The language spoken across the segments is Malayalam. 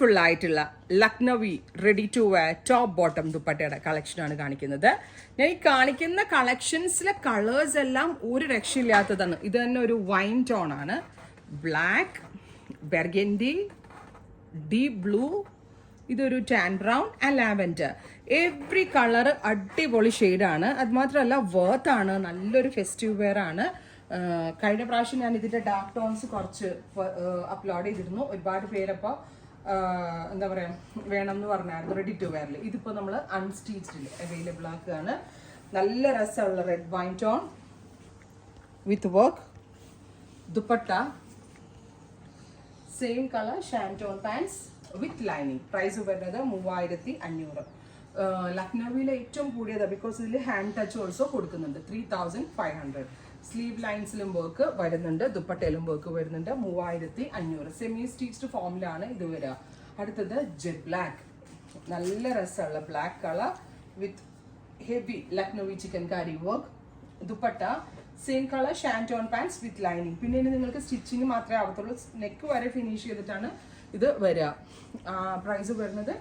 ബ്യൂട്ടിഫുൾ ആയിട്ടുള്ള Lucknowi ready to wear top bottom ദുപ്പട്ടയുടെ കളക്ഷനാണ് കാണിക്കുന്നത്. ഞാൻ ഈ കാണിക്കുന്ന കളക്ഷൻസിലെ കളേഴ്സ് എല്ലാം ഒരു രക്ഷയില്ലാത്തതാണ്. ഇത് തന്നെ ഒരു വൈൻ ടോൺ ആണ്. ബ്ലാക്ക്, ബെർഗൻഡി, ഡീപ് ബ്ലൂ, ഇതൊരു tan brown and lavender. Every colour അടിപൊളി ഷെയ്ഡാണ്. അത് മാത്രമല്ല വർത്ത് ആണ്, നല്ലൊരു ഫെസ്റ്റീവ് വെയർ ആണ്. കഴിഞ്ഞ പ്രാവശ്യം ഞാൻ ഇതിന്റെ ഡാർക്ക് ടോൺസ് കുറച്ച് അപ്ലോഡ് ചെയ്തിരുന്നു. ഒരുപാട് പേരപ്പോൾ എന്താ പറയാ വേണം എന്ന് പറഞ്ഞായിരുന്നു റെഡി ടു വെയറിൽ. ഇതിപ്പോൾ നമ്മൾ അൺസ്റ്റീച്ച്ഡിൽ അവൈലബിൾ ആക്കുകയാണ്. നല്ല രസമുള്ള red wine tone with work. Dupatta same colour shantoon pants with lining. Price വരുന്നത് 3500. ലക്നൌവിലെ ഏറ്റവും കൂടിയത് ബിക്കോസ് ഇതിൽ ഹാൻഡ് ടച്ച് ഓൾസോ കൊടുക്കുന്നുണ്ട്. 3500. സ്ലീവ് ലൈൻസിലും വർക്ക് വരുന്നുണ്ട്, ദുപ്പട്ടയിലും വർക്ക് വരുന്നുണ്ട്. 3500. സെമി സ്റ്റിച്ച്ഡ് ഫോമിലാണ് ഇത് വരിക. അടുത്തത് ജെറ്റ് ബ്ലാക്ക്, നല്ല രസമുള്ള black colour with heavy Lucknowi chikankari work. Dupatta same colour shantoon pants with lining. പിന്നെ ഇനി നിങ്ങൾക്ക് സ്റ്റിച്ചിങ് മാത്രമേ ആവത്തുള്ളൂ. നെക്ക് വരെ ഫിനിഷ് ചെയ്തിട്ടാണ് ഇത് വരിക. പ്രൈസ് വരുന്നത്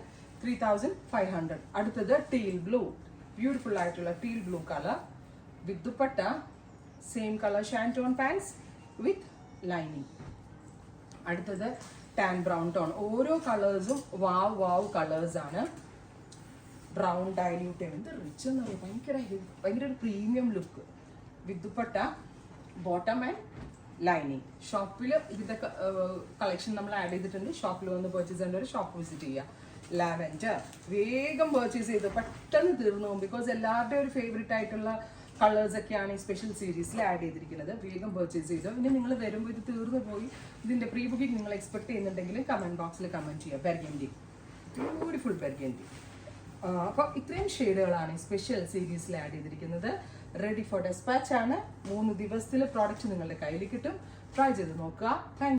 3500. അടുത്തത് ടീൽ ബ്ലൂ, ബ്യൂട്ടിഫുൾ ആയിട്ടുള്ള teal blue colour with dupatta same colour shantoon pants with lining. അടുത്തത് ടാൻ ബ്രൗൺ ടോൺ. ഓരോ കളേഴ്സും വാവ് കളേഴ്സ് ആണ്. ബ്രൗൺ ഡൈല്യൂട്ട് എന്ത് റിച്ച് എന്ന് പറയുക, ഭയങ്കര ഒരു premium look with dupatta bottom and lining. ഷോപ്പിൽ ഇതിന്റെ കളക്ഷൻ നമ്മൾ ആഡ് ചെയ്തിട്ടുണ്ട്. ഷോപ്പിൽ വന്ന് പർച്ചേസ് ചെയ്യേണ്ട ഒരു ഷോപ്പ് വിസിറ്റ് ചെയ്യുക. ലാവൻഡർ വേഗം പർച്ചേസ് ചെയ്ത് പെട്ടെന്ന് തീർന്നു പോകും. ബിക്കോസ് എല്ലാവരുടെയും ഒരു ഫേവറേറ്റ് ആയിട്ടുള്ള കളേഴ്സ് ഒക്കെയാണ് ഈ സ്പെഷ്യൽ സീരീസിൽ ആഡ് ചെയ്തിരിക്കുന്നത്. വേഗം പർച്ചേസ് ചെയ്തു. പിന്നെ നിങ്ങൾ വരുമ്പോൾ ഇത് തീർന്നു പോയി ഇതിന്റെ പ്രീ ബുക്കിംഗ് നിങ്ങൾ എക്സ്പെക്ട് ചെയ്യുന്നുണ്ടെങ്കിൽ കമന്റ് ബോക്സിൽ കമന്റ് ചെയ്യുക. Burgundy, beautiful burgundy. അപ്പോൾ ഇത്രയും ഷെയ്ഡുകളാണ് ഈ സ്പെഷ്യൽ സീരീസിൽ ആഡ് ചെയ്തിരിക്കുന്നത്. റെഡി ഫോർ ഡെസ്പാച്ച് ആണ്. 3 ദിവസത്തിൽ പ്രോഡക്റ്റ് നിങ്ങളുടെ കയ്യിൽ കിട്ടും. ട്രൈ ചെയ്ത് നോക്കുക. താങ്ക്